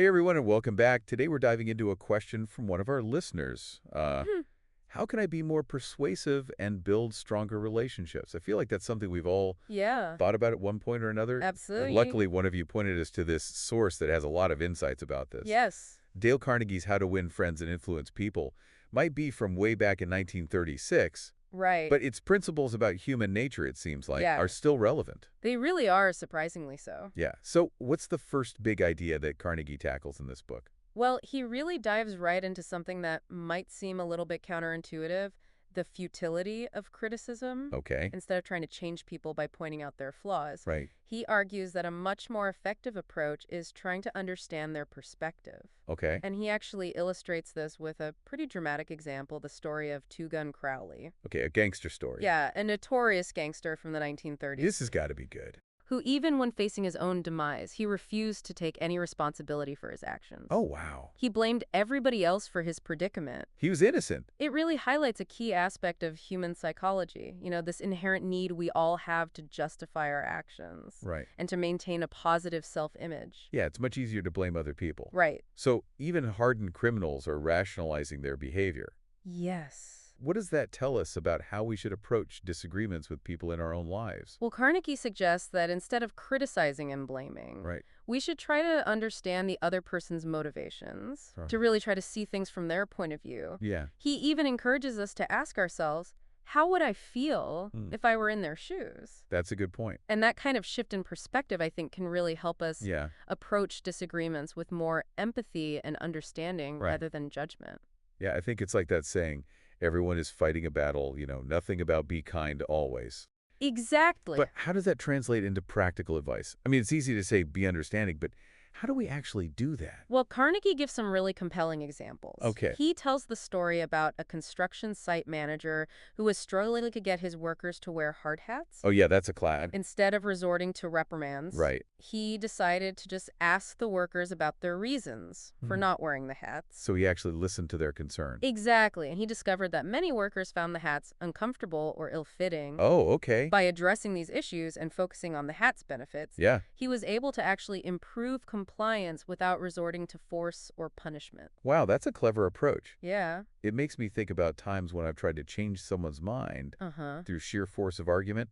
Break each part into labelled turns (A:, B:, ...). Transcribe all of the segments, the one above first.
A: Hey everyone, and welcome back. Today we're diving into a question from one of our listeners.
B: Hmm.
A: How can I be more persuasive and build stronger relationships? I feel like that's something we've all
B: Yeah,
A: thought about at one point or another.
B: absolutely.
A: Luckily, one of you pointed us to this source that has a lot of insights about this.
B: Yes.
A: Dale Carnegie's How to Win Friends and Influence People might be from way back in 1936,
B: Right.
A: but its principles about human nature, it seems like, are
B: Yes.
A: still relevant.
B: They really are surprisingly so.
A: Yeah. So what's the first big idea that Carnegie tackles in this book?
B: Well, he really dives right into something that might seem a little bit counterintuitive, the futility of criticism.
A: Okay.
B: Instead of trying to change people by pointing out their flaws,
A: Right.
B: he argues that a much more effective approach is trying to understand their perspective.
A: Okay.
B: And he actually illustrates this with a pretty dramatic example, the story of Two Gun Crowley.
A: Okay, a gangster story.
B: Yeah, a notorious gangster from the 1930s.
A: This has got to be good.
B: Who even when facing his own demise, he refused to take any responsibility for his actions.
A: Oh, wow.
B: He blamed everybody else for his predicament.
A: He was innocent.
B: It really highlights a key aspect of human psychology, this inherent need we all have to justify our actions
A: Right.
B: and to maintain a positive self-image.
A: Yeah, it's much easier to blame other people.
B: Right.
A: So even hardened criminals are rationalizing their behavior.
B: Yes.
A: What does that tell us about how we should approach disagreements with people in our own lives?
B: Well, Carnegie suggests that instead of criticizing and blaming,
A: Right.
B: we should try to understand the other person's motivations,
A: Right.
B: to really try to see things from their point of view.
A: Yeah.
B: He even encourages us to ask ourselves, how would I feel if I were in their shoes?
A: That's a good point.
B: And that kind of shift in perspective, I think, can really help us
A: Yeah.
B: approach disagreements with more empathy and understanding
A: Right.
B: rather than judgment.
A: Yeah, I think it's like that saying, everyone is fighting a battle, nothing about be kind always.
B: Exactly.
A: But how does that translate into practical advice? I mean, it's easy to say be understanding, but how do we actually do that?
B: Well, Carnegie gives some really compelling examples.
A: Okay.
B: He tells the story about a construction site manager who was struggling to get his workers to wear hard hats.
A: Oh, yeah, that's a class.
B: Instead of resorting to reprimands,
A: Right.
B: he decided to just ask the workers about their reasons for not wearing the hats.
A: So he actually listened to their concern.
B: Exactly, and he discovered that many workers found the hats uncomfortable or ill-fitting.
A: Oh, okay.
B: By addressing these issues and focusing on the hat's benefits,
A: Yeah.
B: he was able to actually improve compliance without resorting to force or punishment.
A: Wow, that's a clever approach.
B: Yeah.
A: It makes me think about times when I've tried to change someone's mind
B: Uh-huh.
A: through sheer force of argument.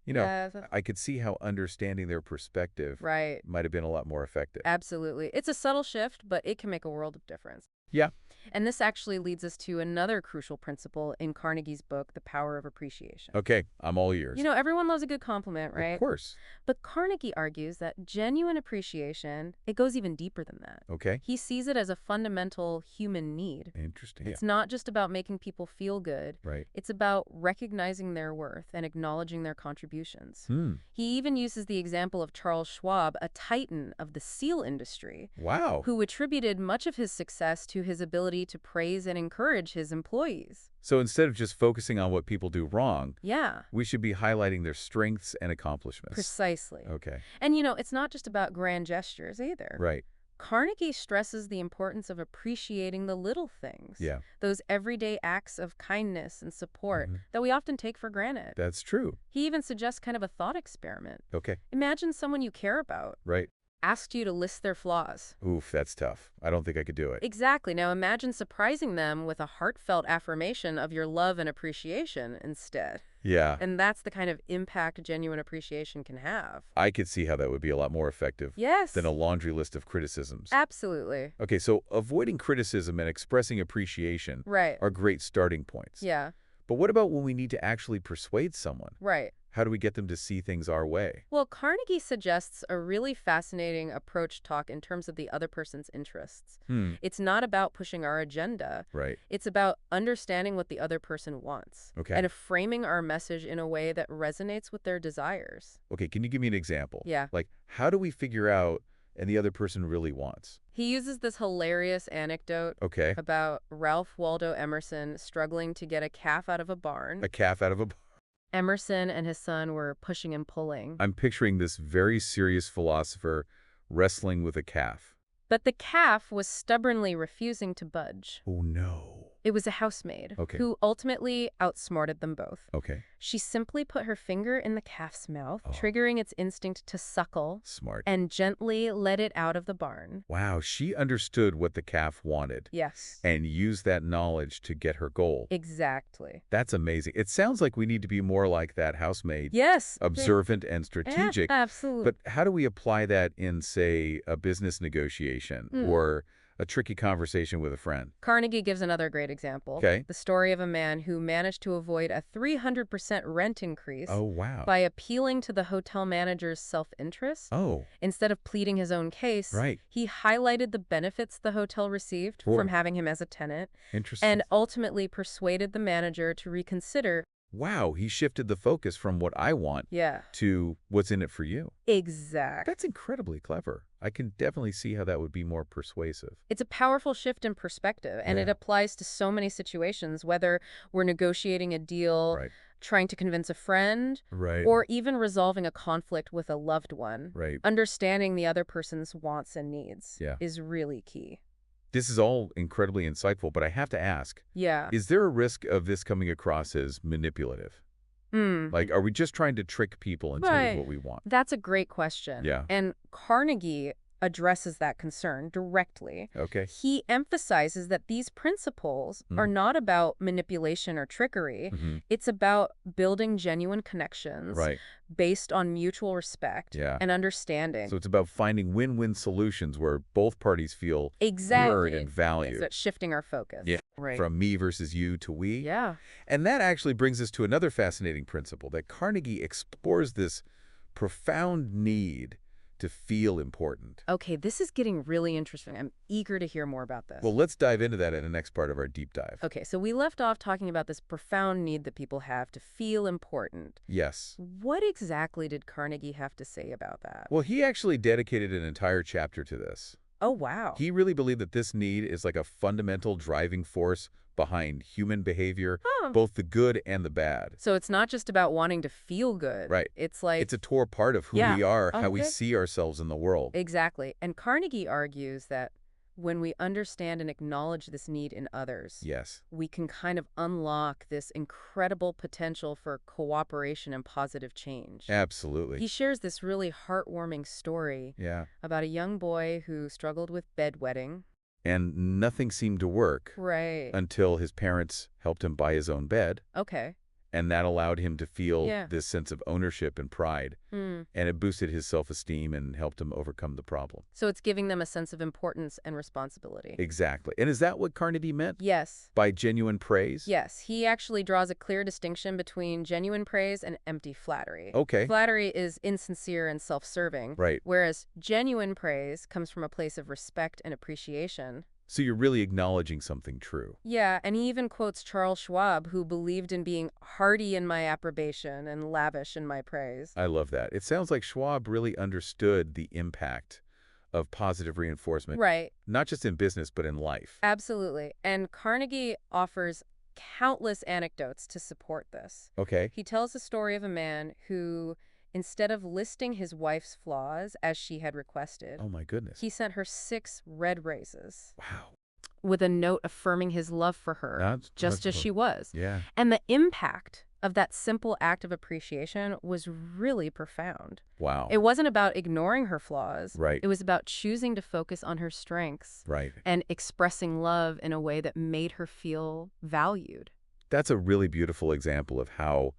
B: Yes.
A: I could see how understanding their perspective
B: Right.
A: might have been a lot more effective.
B: Absolutely. It's a subtle shift, but it can make a world of difference.
A: Yeah.
B: And this actually leads us to another crucial principle in Carnegie's book, The Power of Appreciation.
A: Okay, I'm all ears.
B: Everyone loves a good compliment, right?
A: Of course.
B: But Carnegie argues that genuine appreciation, it goes even deeper than that.
A: Okay.
B: He sees it as a fundamental human need.
A: Interesting.
B: It's not just about making people feel good.
A: Right.
B: It's about recognizing their worth and acknowledging their contributions. He even uses the example of Charles Schwab, a titan of the seal industry,
A: Wow.
B: who attributed much of his success to his ability to praise and encourage his employees.
A: So instead of just focusing on what people do wrong,
B: Yeah,
A: we should be highlighting their strengths and accomplishments.
B: precisely.
A: Okay.
B: And it's not just about grand gestures either.
A: Right.
B: Carnegie stresses the importance of appreciating the little things.
A: Yeah.
B: Those everyday acts of kindness and support that we often take for granted.
A: That's true.
B: He even suggests kind of a thought experiment.
A: Okay.
B: Imagine someone you care about
A: Right.
B: asked you to list their flaws.
A: Oof, that's tough. I don't think I could do it.
B: Exactly. Now imagine surprising them with a heartfelt affirmation of your love and appreciation instead.
A: Yeah.
B: And that's the kind of impact genuine appreciation can have.
A: I could see how that would be a lot more effective
B: Yes.
A: than a laundry list of criticisms.
B: Absolutely.
A: Okay, so avoiding criticism and expressing appreciation
B: Right.
A: are great starting points.
B: Yeah.
A: But what about when we need to actually persuade someone?
B: Right.
A: How do we get them to see things our way?
B: Well, Carnegie suggests a really fascinating approach talk in terms of the other person's interests. It's not about pushing our agenda.
A: Right.
B: It's about understanding what the other person wants.
A: Okay.
B: And framing our message in a way that resonates with their desires.
A: Okay, can you give me an example?
B: Yeah.
A: Like, how do we figure out and the other person really wants?
B: He uses this hilarious anecdote
A: Okay.
B: about Ralph Waldo Emerson struggling to get a calf out of a barn.
A: A calf out of a barn.
B: Emerson and his son were pushing and pulling.
A: I'm picturing this very serious philosopher wrestling with a calf.
B: But the calf was stubbornly refusing to budge.
A: Oh, no.
B: It was a housemaid
A: Okay.
B: who ultimately outsmarted them both.
A: Okay.
B: She simply put her finger in the calf's mouth,
A: Oh,
B: triggering its instinct to suckle,
A: smart.
B: and gently led it out of the barn.
A: Wow, she understood what the calf wanted
B: Yes,
A: and used that knowledge to get her goal.
B: exactly.
A: That's amazing. It sounds like we need to be more like that housemaid,
B: Yes.
A: observant and
B: Yeah,
A: strategic.
B: absolutely.
A: But how do we apply that in, say, a business negotiation or a tricky conversation with a friend?
B: Carnegie gives another great example.
A: Okay.
B: The story of a man who managed to avoid a 300% rent increase
A: Oh, wow.
B: by appealing to the hotel manager's self-interest.
A: Oh,
B: Instead of pleading his own case,
A: right.
B: he highlighted the benefits the hotel received from
A: Sure.
B: having him as a tenant
A: Interesting.
B: and ultimately persuaded the manager to reconsider.
A: Wow, he shifted the focus from what I want
B: Yeah,
A: to what's in it for you.
B: exact.
A: That's incredibly clever. I can definitely see how that would be more persuasive.
B: It's a powerful shift in perspective, and it
A: Yeah.
B: applies to so many situations, whether we're negotiating a deal,
A: Right.
B: trying to convince a friend,
A: Right.
B: or even resolving a conflict with a loved one.
A: Right.
B: Understanding the other person's wants and needs
A: Yeah.
B: is really key.
A: This is all incredibly insightful, but I have to ask,
B: Yeah.
A: is there a risk of this coming across as manipulative?
B: Mm.
A: Like, are we just trying to trick people into
B: Right.
A: what we want?
B: That's a great question.
A: Yeah.
B: And Carnegie addresses that concern directly.
A: Okay.
B: He emphasizes that these principles are not about manipulation or trickery.
A: Mm-hmm.
B: It's about building genuine connections
A: Right.
B: based on mutual respect
A: Yeah.
B: and understanding.
A: So it's about finding win-win solutions where both parties feel heard
B: Exactly.
A: and
B: It's
A: valued.
B: about shifting our focus.
A: Yeah.
B: Right.
A: From me versus you to we.
B: Yeah.
A: And that actually brings us to another fascinating principle, that Carnegie explores this profound need to feel important.
B: Okay, this is getting really interesting. I'm eager to hear more about this.
A: Well, let's dive into that in the next part of our deep dive.
B: Okay, so we left off talking about this profound need that people have to feel important.
A: Yes.
B: What exactly did Carnegie have to say about that?
A: Well, he actually dedicated an entire chapter to this.
B: Oh, wow.
A: He really believed that this need is like a fundamental driving force behind human behavior,
B: Huh.
A: both the good and the bad.
B: So it's not just about wanting to feel good.
A: Right.
B: It's like...
A: It's a core part of who
B: Yeah.
A: we are, how we
B: Okay.
A: see ourselves in the world.
B: Exactly. And Carnegie argues that when we understand and acknowledge this need in others,
A: Yes.
B: we can kind of unlock this incredible potential for cooperation and positive change.
A: Absolutely.
B: He shares this really heartwarming story
A: Yeah.
B: about a young boy who struggled with bedwetting.
A: And nothing seemed to work
B: Right.
A: until his parents helped him buy his own bed,
B: Okay.
A: and that allowed him to feel
B: Yeah.
A: this sense of ownership and pride,
B: Hmm.
A: and it boosted his self-esteem and helped him overcome the problem.
B: So it's giving them a sense of importance and responsibility.
A: Exactly. And is that what Carnegie meant
B: Yes.
A: by genuine praise?
B: Yes, he actually draws a clear distinction between genuine praise and empty flattery.
A: Okay.
B: Flattery is insincere and self-serving,
A: Right.
B: whereas genuine praise comes from a place of respect and appreciation.
A: So you're really acknowledging something true.
B: Yeah, and he even quotes Charles Schwab, who believed in being hearty in my approbation and lavish in my praise.
A: I love that. It sounds like Schwab really understood the impact of positive reinforcement,
B: Right,
A: not just in business, but in life.
B: absolutely. And Carnegie offers countless anecdotes to support this.
A: Okay.
B: He tells the story of a man who, instead of listing his wife's flaws as she had requested,
A: Oh, my goodness.
B: he sent her 6 red roses
A: Wow.
B: with a note affirming his love for her, just as she was.
A: Yeah.
B: And the impact of that simple act of appreciation was really profound.
A: Wow.
B: It wasn't about ignoring her flaws.
A: Right.
B: It was about choosing to focus on her strengths
A: Right.
B: and expressing love in a way that made her feel valued.
A: That's a really beautiful example of how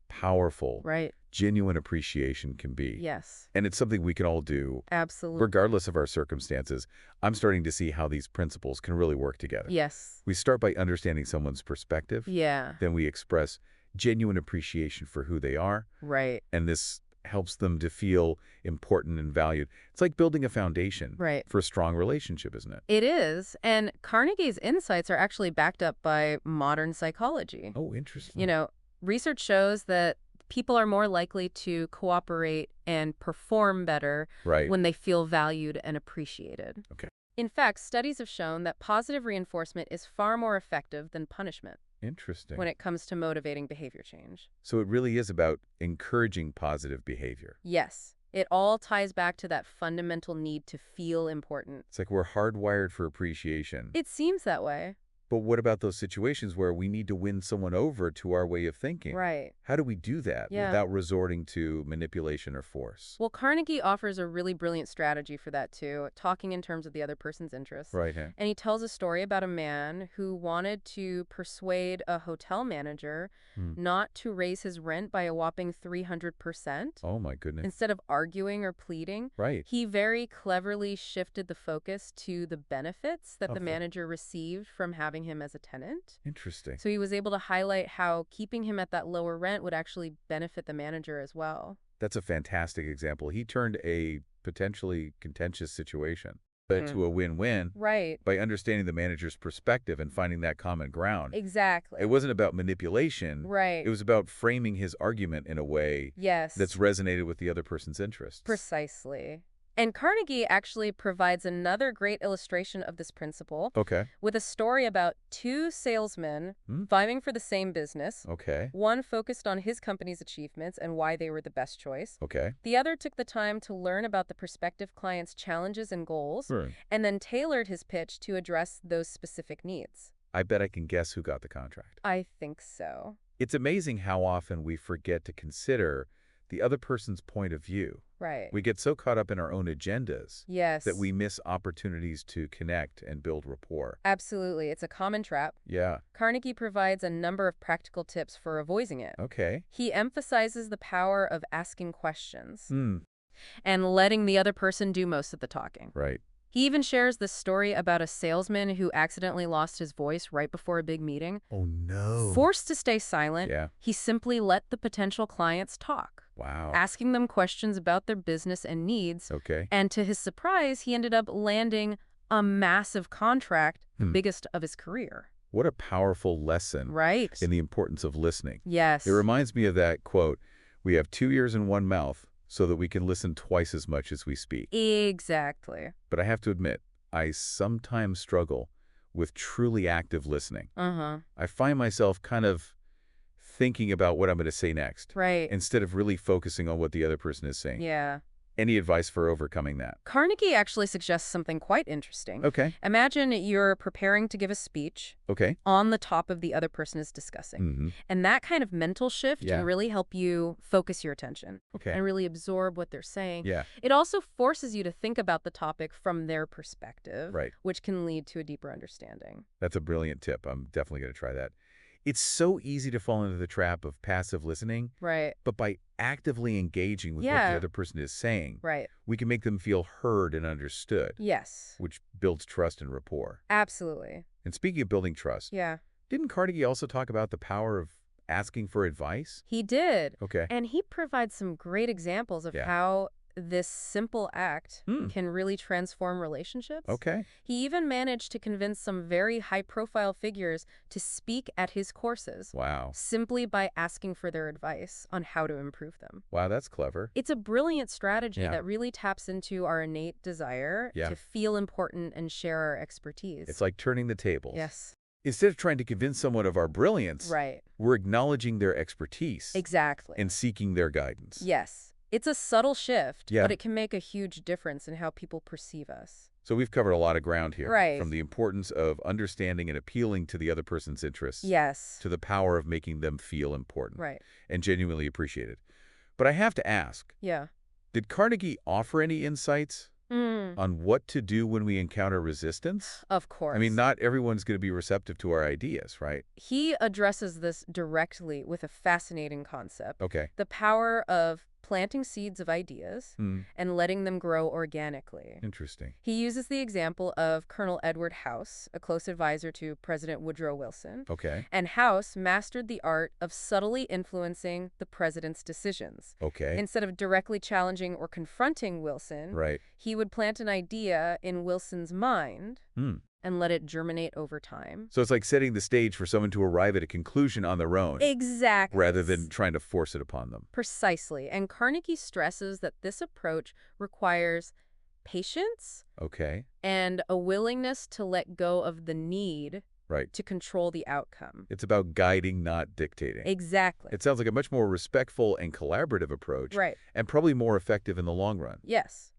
A: powerful
B: Right.
A: genuine appreciation can be.
B: Yes.
A: And it's something we can all do
B: Absolutely.
A: regardless of our circumstances. I'm starting to see how these principles can really work together.
B: Yes.
A: We start by understanding someone's perspective.
B: Yeah.
A: Then we express genuine appreciation for who they are.
B: Right.
A: And this helps them to feel important and valued. It's like building a foundation
B: Right.
A: for a strong relationship, isn't it?
B: It is. And Carnegie's insights are actually backed up by modern psychology.
A: Oh, interesting.
B: You know, research shows that people are more likely to cooperate and perform better
A: Right.
B: when they feel valued and appreciated.
A: Okay.
B: In fact, studies have shown that positive reinforcement is far more effective than punishment
A: Interesting.
B: when it comes to motivating behavior change.
A: So it really is about encouraging positive behavior.
B: Yes, it all ties back to that fundamental need to feel important.
A: It's like we're hardwired for appreciation.
B: It seems that way.
A: But what about those situations where we need to win someone over to our way of thinking?
B: Right.
A: How do we do that
B: Yeah.
A: without resorting to manipulation or force?
B: Well, Carnegie offers a really brilliant strategy for that too, talking in terms of the other person's interests.
A: Right, huh?
B: And he tells a story about a man who wanted to persuade a hotel manager
A: Hmm.
B: not to raise his rent by a whopping 300%.
A: Oh, my goodness.
B: Instead of arguing or pleading,
A: Right.
B: he very cleverly shifted the focus to the benefits that the
A: Of the-
B: manager received from having him as a tenant.
A: Interesting.
B: So he was able to highlight how keeping him at that lower rent would actually benefit the manager as well.
A: That's a fantastic example. He turned a potentially contentious situation to a win-win
B: Right.
A: by understanding the manager's perspective and finding that common ground.
B: Exactly.
A: It wasn't about manipulation.
B: Right.
A: It was about framing his argument in a way
B: Yes.
A: that's resonated with the other person's interests.
B: Precisely. And Carnegie actually provides another great illustration of this principle
A: Okay.
B: with a story about two salesmen vying for the same business.
A: Okay.
B: One focused on his company's achievements and why they were the best choice.
A: Okay.
B: The other took the time to learn about the prospective client's challenges and goals, and then tailored his pitch to address those specific needs.
A: I bet I can guess who got the contract.
B: I think so.
A: It's amazing how often we forget to consider the other person's point of view.
B: Right.
A: We get so caught up in our own agendas
B: Yes.
A: that we miss opportunities to connect and build rapport.
B: Absolutely. It's a common trap.
A: Yeah.
B: Carnegie provides a number of practical tips for avoiding it.
A: Okay.
B: He emphasizes the power of asking questions
A: Hmm.
B: and letting the other person do most of the talking.
A: Right.
B: He even shares this story about a salesman who accidentally lost his voice right before a big meeting.
A: Oh, no.
B: Forced to stay silent,
A: Yeah.
B: he simply let the potential clients talk,
A: Wow.
B: asking them questions about their business and needs.
A: Okay.
B: And to his surprise, he ended up landing a massive contract, the biggest of his career.
A: What a powerful lesson
B: Right.
A: in the importance of listening.
B: Yes.
A: It reminds me of that quote, "We have 2 ears and 1 mouth so that we can listen twice as much as we speak."
B: Exactly.
A: But I have to admit, I sometimes struggle with truly active listening. I find myself kind of thinking about what I'm going to say next,
B: Right.
A: instead of really focusing on what the other person is saying.
B: Yeah.
A: Any advice for overcoming that?
B: Carnegie actually suggests something quite interesting.
A: Okay.
B: Imagine you're preparing to give a speech
A: Okay.
B: on the top of the other person is discussing. And that kind of mental shift
A: Yeah.
B: can really help you focus your attention
A: Okay.
B: and really absorb what they're saying.
A: Yeah.
B: It also forces you to think about the topic from their perspective,
A: Right.
B: which can lead to a deeper understanding.
A: That's a brilliant tip. I'm definitely going to try that. It's so easy to fall into the trap of passive listening,
B: Right.
A: but by actively engaging with what
B: Yeah.
A: the other person is saying,
B: Right.
A: we can make them feel heard and understood,
B: Yes.
A: which builds trust and rapport.
B: Absolutely.
A: And speaking of building trust,
B: Yeah.
A: didn't Carnegie also talk about the power of asking for advice?
B: He did.
A: Okay.
B: And he provides some great examples of
A: Yeah.
B: how this simple act
A: Hmm.
B: can really transform relationships.
A: Okay.
B: He even managed to convince some very high-profile figures to speak at his courses,
A: Wow.
B: simply by asking for their advice on how to improve them.
A: Wow, that's clever.
B: It's a brilliant strategy
A: Yeah.
B: that really taps into our innate desire
A: Yeah.
B: to feel important and share our expertise.
A: It's like turning the tables.
B: Yes.
A: Instead of trying to convince someone of our brilliance,
B: Right.
A: we're acknowledging their expertise
B: Exactly.
A: and seeking their guidance.
B: Yes. It's a subtle shift,
A: Yeah.
B: but it can make a huge difference in how people perceive us.
A: So we've covered a lot of ground here.
B: Right.
A: From the importance of understanding and appealing to the other person's interests.
B: Yes.
A: To the power of making them feel important.
B: Right.
A: And genuinely appreciated. But I have to ask,
B: Yeah.
A: did Carnegie offer any insights on what to do when we encounter resistance?
B: Of course.
A: I mean, not everyone's going to be receptive to our ideas, right?
B: He addresses this directly with a fascinating concept.
A: Okay.
B: The power of planting seeds of ideas
A: Hmm.
B: and letting them grow organically.
A: Interesting.
B: He uses the example of Colonel Edward House, a close advisor to President Woodrow Wilson.
A: Okay.
B: And House mastered the art of subtly influencing the president's decisions.
A: Okay.
B: Instead of directly challenging or confronting Wilson,
A: Right.
B: he would plant an idea in Wilson's mind
A: Hmm.
B: and let it germinate over time.
A: So it's like setting the stage for someone to arrive at a conclusion on their own,
B: Exactly.
A: rather than trying to force it upon them.
B: Precisely. And Carnegie stresses that this approach requires patience
A: Okay.
B: and a willingness to let go of the need
A: Right.
B: to control the outcome.
A: It's about guiding, not dictating.
B: Exactly.
A: It sounds like a much more respectful and collaborative approach.
B: Right.
A: And probably more effective in the long run.
B: Yes.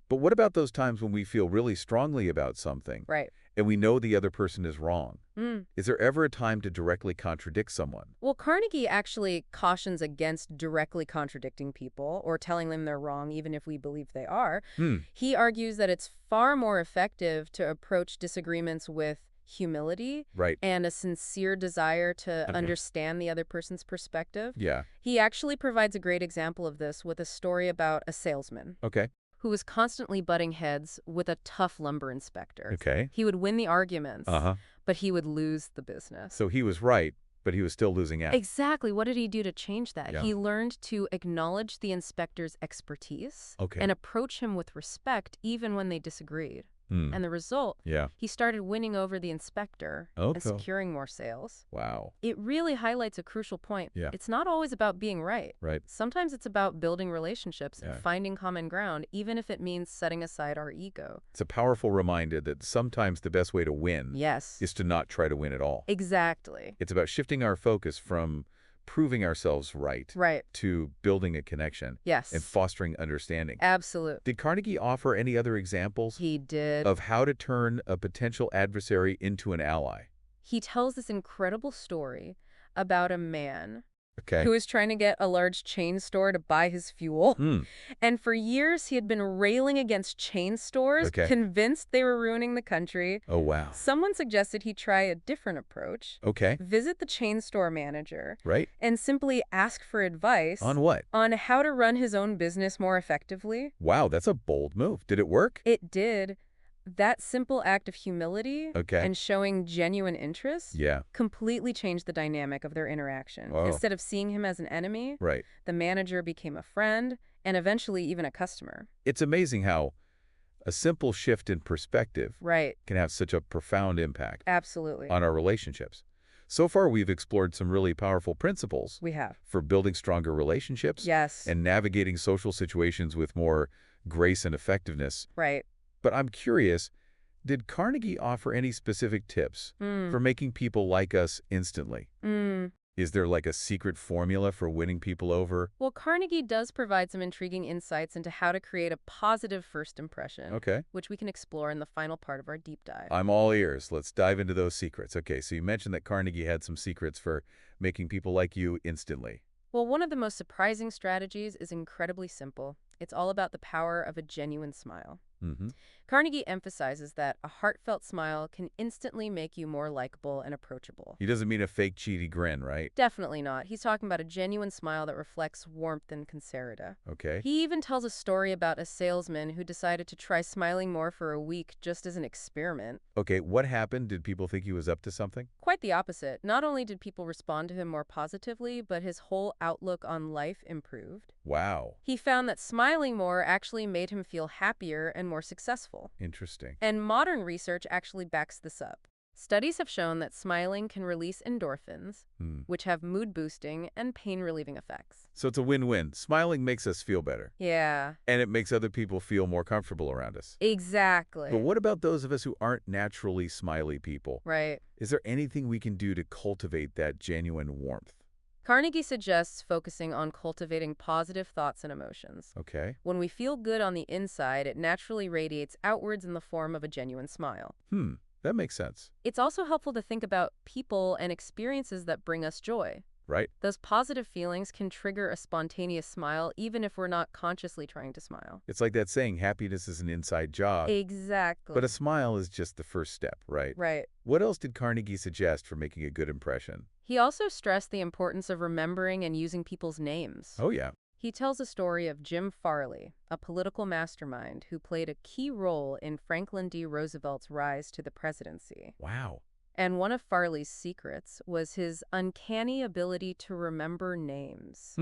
A: But what about those times when we feel really strongly about something
B: Right.
A: and we know the other person is wrong?
B: Mm.
A: Is there ever a time to directly contradict someone?
B: Well, Carnegie actually cautions against directly contradicting people or telling them they're wrong even if we believe they are.
A: Hmm,
B: He argues that it's far more effective to approach disagreements with humility
A: right.
B: and a sincere desire to understand the other person's perspective.
A: Yeah,
B: He actually provides a great example of this with a story about a salesman
A: okay.
B: who was constantly butting heads with a tough lumber inspector.
A: Okay.
B: He would win the arguments,
A: Uh-huh.
B: but he would lose the business.
A: So he was right, but he was still losing out.
B: Exactly. What did he do to change that?
A: Yeah.
B: He learned to acknowledge the inspector's expertise
A: Okay.
B: and approach him with respect even when they disagreed.
A: Hmm.
B: And the result,
A: Yeah.
B: he started winning over the inspector
A: Okay.
B: and securing more sales.
A: Wow.
B: It really highlights a crucial point.
A: Yeah.
B: It's not always about being right.
A: Right.
B: Sometimes it's about building relationships
A: Yeah.
B: and finding common ground, even if it means setting aside our ego.
A: It's a powerful reminder that sometimes the best way to win
B: Yes.
A: is to not try to win at all.
B: Exactly.
A: It's about shifting our focus from proving ourselves right
B: Right.
A: to building a connection
B: Yes.
A: and fostering understanding.
B: Absolute.
A: Did Carnegie offer any other examples
B: He did.
A: of how to turn a potential adversary into an ally?
B: He tells this incredible story about a man
A: Okay.
B: who was trying to get a large chain store to buy his fuel.
A: Hmm.
B: And for years, he had been railing against chain stores,
A: Okay.
B: convinced they were ruining the country.
A: Oh, wow.
B: Someone suggested he try a different approach.
A: Okay.
B: Visit the chain store manager
A: Right.
B: and simply ask for advice
A: On what?
B: on how to run his own business more effectively.
A: Wow, that's a bold move. Did it work?
B: It did. That simple act of humility
A: Okay.
B: and showing genuine interest
A: Yeah.
B: completely changed the dynamic of their interaction.
A: Whoa.
B: Instead of seeing him as an enemy,
A: Right.
B: the manager became a friend and eventually even a customer.
A: It's amazing how a simple shift in perspective
B: Right.
A: can have such a profound impact
B: Absolutely.
A: on our relationships. So far, we've explored some really powerful principles
B: We have.
A: for building stronger relationships
B: Yes.
A: and navigating social situations with more grace and effectiveness.
B: Right.
A: But I'm curious, did Carnegie offer any specific tips for making people like us instantly? Is there like a secret formula for winning people over?
B: Well, Carnegie does provide some intriguing insights into how to create a positive first impression,
A: Okay.
B: which we can explore in the final part of our deep dive.
A: I'm all ears. Let's dive into those secrets. Okay, so you mentioned that Carnegie had some secrets for making people like you instantly.
B: Well, one of the most surprising strategies is incredibly simple. It's all about the power of a genuine smile.
A: Mm-hmm.
B: Carnegie emphasizes that a heartfelt smile can instantly make you more likable and approachable.
A: He doesn't mean a fake cheaty grin, right?
B: Definitely not. He's talking about a genuine smile that reflects warmth and sincerity.
A: Okay.
B: He even tells a story about a salesman who decided to try smiling more for a week just as an experiment.
A: Okay, what happened? Did people think he was up to something?
B: Quite the opposite. Not only did people respond to him more positively, but his whole outlook on life improved.
A: Wow.
B: He found that smiling more actually made him feel happier and more successful.
A: Interesting.
B: And modern research actually backs this up. Studies have shown that smiling can release endorphins, which have mood-boosting and pain-relieving effects.
A: So it's a win-win. Smiling makes us feel better.
B: Yeah.
A: And it makes other people feel more comfortable around us.
B: Exactly.
A: But what about those of us who aren't naturally smiley people?
B: Right.
A: Is there anything we can do to cultivate that genuine warmth?
B: Carnegie suggests focusing on cultivating positive thoughts and emotions.
A: Okay.
B: When we feel good on the inside, it naturally radiates outwards in the form of a genuine smile.
A: That makes sense.
B: It's also helpful to think about people and experiences that bring us joy.
A: Right?
B: Those positive feelings can trigger a spontaneous smile even if we're not consciously trying to smile.
A: It's like that saying, happiness is an inside job.
B: Exactly.
A: But a smile is just the first step, right?
B: Right.
A: What else did Carnegie suggest for making a good impression?
B: He also stressed the importance of remembering and using people's names.
A: Oh, yeah.
B: He tells a story of Jim Farley, a political mastermind who played a key role in Franklin D. Roosevelt's rise to the presidency.
A: Wow.
B: And one of Farley's secrets was his uncanny ability to remember names,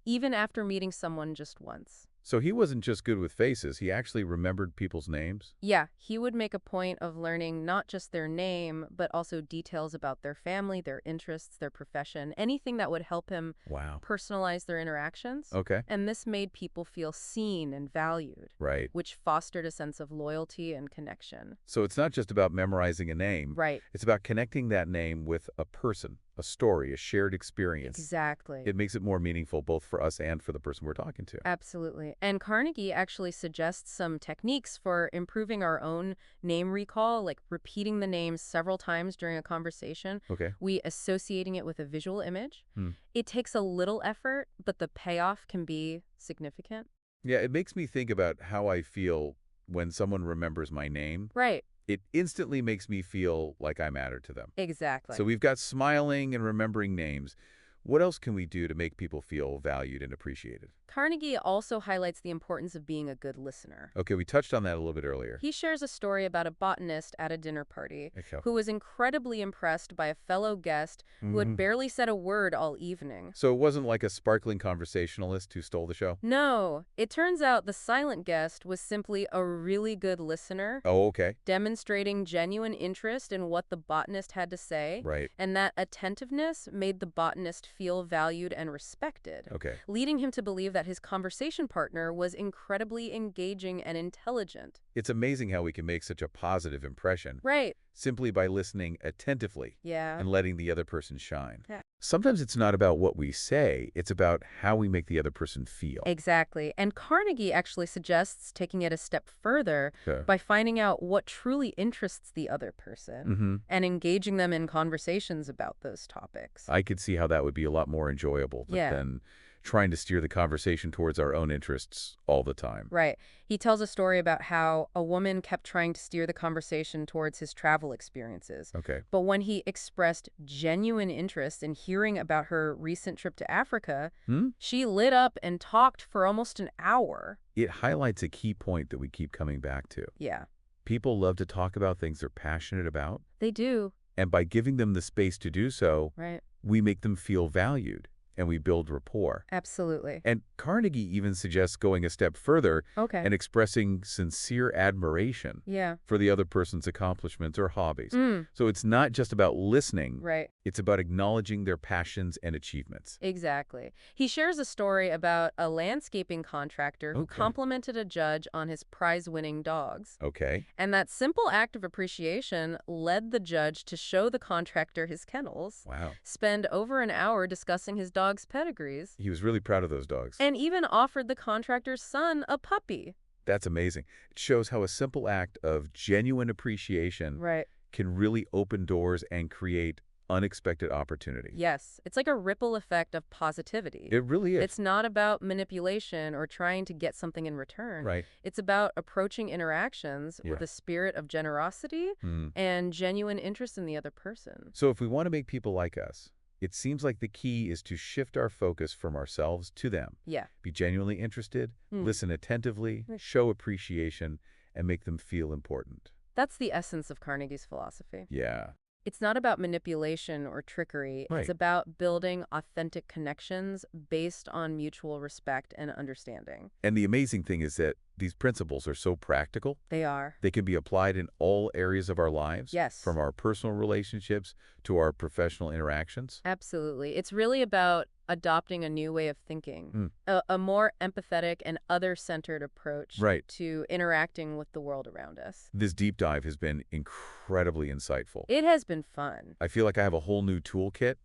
B: even after meeting someone just once.
A: So he wasn't just good with faces, he actually remembered people's names?
B: Yeah, he would make a point of learning not just their name, but also details about their family, their interests, their profession, anything that would help him personalize their interactions.
A: Okay.
B: And this made people feel seen and valued,
A: Right.
B: which fostered a sense of loyalty and connection.
A: So it's not just about memorizing a name.
B: Right.
A: It's about connecting that name with a person, a story, a shared experience.
B: Exactly.
A: It makes it more meaningful both for us and for the person we're talking to.
B: Absolutely. And Carnegie actually suggests some techniques for improving our own name recall, like repeating the name several times during a conversation.
A: Okay.
B: We associating it with a visual image.
A: Hmm.
B: It takes a little effort, but the payoff can be significant.
A: Yeah, it makes me think about how I feel when someone remembers my name.
B: Right.
A: It instantly makes me feel like I matter to them.
B: Exactly.
A: So we've got smiling and remembering names. What else can we do to make people feel valued and appreciated?
B: Carnegie also highlights the importance of being a good listener.
A: Okay, we touched on that a little bit earlier.
B: He shares a story about a botanist at a dinner party
A: Okay.
B: who was incredibly impressed by a fellow guest who had barely said a word all evening.
A: So it wasn't like a sparkling conversationalist who stole the show?
B: No, it turns out the silent guest was simply a really good listener,
A: Oh, okay.
B: demonstrating genuine interest in what the botanist had to say.
A: Right.
B: And that attentiveness made the botanist feel valued and respected,
A: Okay.
B: leading him to believe that his conversation partner was incredibly engaging and intelligent.
A: It's amazing how we can make such a positive impression
B: Right.
A: simply by listening attentively
B: Yeah.
A: and letting the other person shine.
B: Yeah.
A: Sometimes it's not about what we say, it's about how we make the other person feel.
B: Exactly. And Carnegie actually suggests taking it a step further
A: Okay.
B: by finding out what truly interests the other person and engaging them in conversations about those topics.
A: I could see how that would be a lot more enjoyable than trying to steer the conversation towards our own interests all the time.
B: Right. He tells a story about how a woman kept trying to steer the conversation towards his travel experiences.
A: Okay.
B: But when he expressed genuine interest in hearing about her recent trip to Africa, she lit up and talked for almost an hour.
A: It highlights a key point that we keep coming back to.
B: Yeah.
A: People love to talk about things they're passionate about,
B: They do.
A: and by giving them the space to do so,
B: Right.
A: we make them feel valued and we build rapport.
B: Absolutely.
A: And Carnegie even suggests going a step further
B: Okay.
A: and expressing sincere admiration
B: Yeah.
A: for the other person's accomplishments or hobbies.
B: Mm.
A: So it's not just about listening,
B: Right.
A: it's about acknowledging their passions and achievements.
B: Exactly. He shares a story about a landscaping contractor who
A: Okay.
B: complimented a judge on his prize-winning dogs.
A: Okay.
B: And that simple act of appreciation led the judge to show the contractor his kennels,
A: Wow.
B: spend over an hour discussing his dog's pedigrees,
A: He was really proud of those dogs.
B: and even offered the contractor's son a puppy.
A: That's amazing. It shows how a simple act of genuine appreciation
B: Right.
A: can really open doors and create unexpected opportunity.
B: Yes. It's like a ripple effect of positivity.
A: It really is.
B: It's not about manipulation or trying to get something in return.
A: Right.
B: It's about approaching interactions
A: Yeah.
B: with a spirit of generosity and genuine interest in the other person.
A: So if we want to make people like us, it seems like the key is to shift our focus from ourselves to them.
B: Yeah.
A: Be genuinely interested, listen attentively, show appreciation, and make them feel important.
B: That's the essence of Carnegie's philosophy.
A: Yeah.
B: It's not about manipulation or trickery.
A: Right.
B: It's about building authentic connections based on mutual respect and understanding.
A: And the amazing thing is that these principles are so practical.
B: They are.
A: They can be applied in all areas of our lives.
B: Yes.
A: From our personal relationships to our professional interactions.
B: Absolutely. It's really about adopting a new way of thinking, a more empathetic and other-centered approach to interacting with the world around us.
A: This deep dive has been incredibly insightful.
B: It has been fun.
A: I feel like I have a whole new toolkit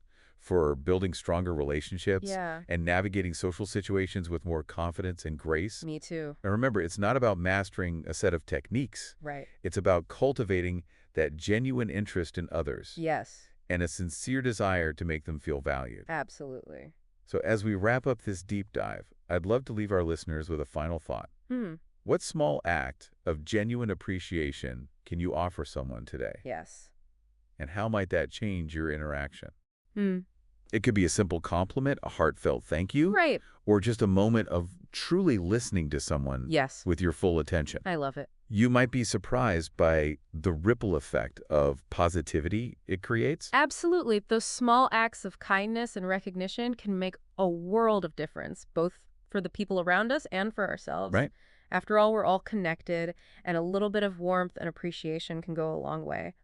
A: for building stronger relationships and navigating social situations with more confidence and grace.
B: Me too.
A: And remember, it's not about mastering a set of techniques.
B: Right.
A: It's about cultivating that genuine interest in others.
B: Yes.
A: And a sincere desire to make them feel valued.
B: Absolutely.
A: So as we wrap up this deep dive, I'd love to leave our listeners with a final thought. What small act of genuine appreciation can you offer someone today?
B: Yes.
A: And how might that change your interaction? It could be a simple compliment, a heartfelt thank you,
B: Right.
A: or just a moment of truly listening to someone with your full attention.
B: I love it.
A: You might be surprised by the ripple effect of positivity it creates.
B: Absolutely. Those small acts of kindness and recognition can make a world of difference, both for the people around us and for ourselves.
A: Right.
B: After all, we're all connected, and a little bit of warmth and appreciation can go a long way.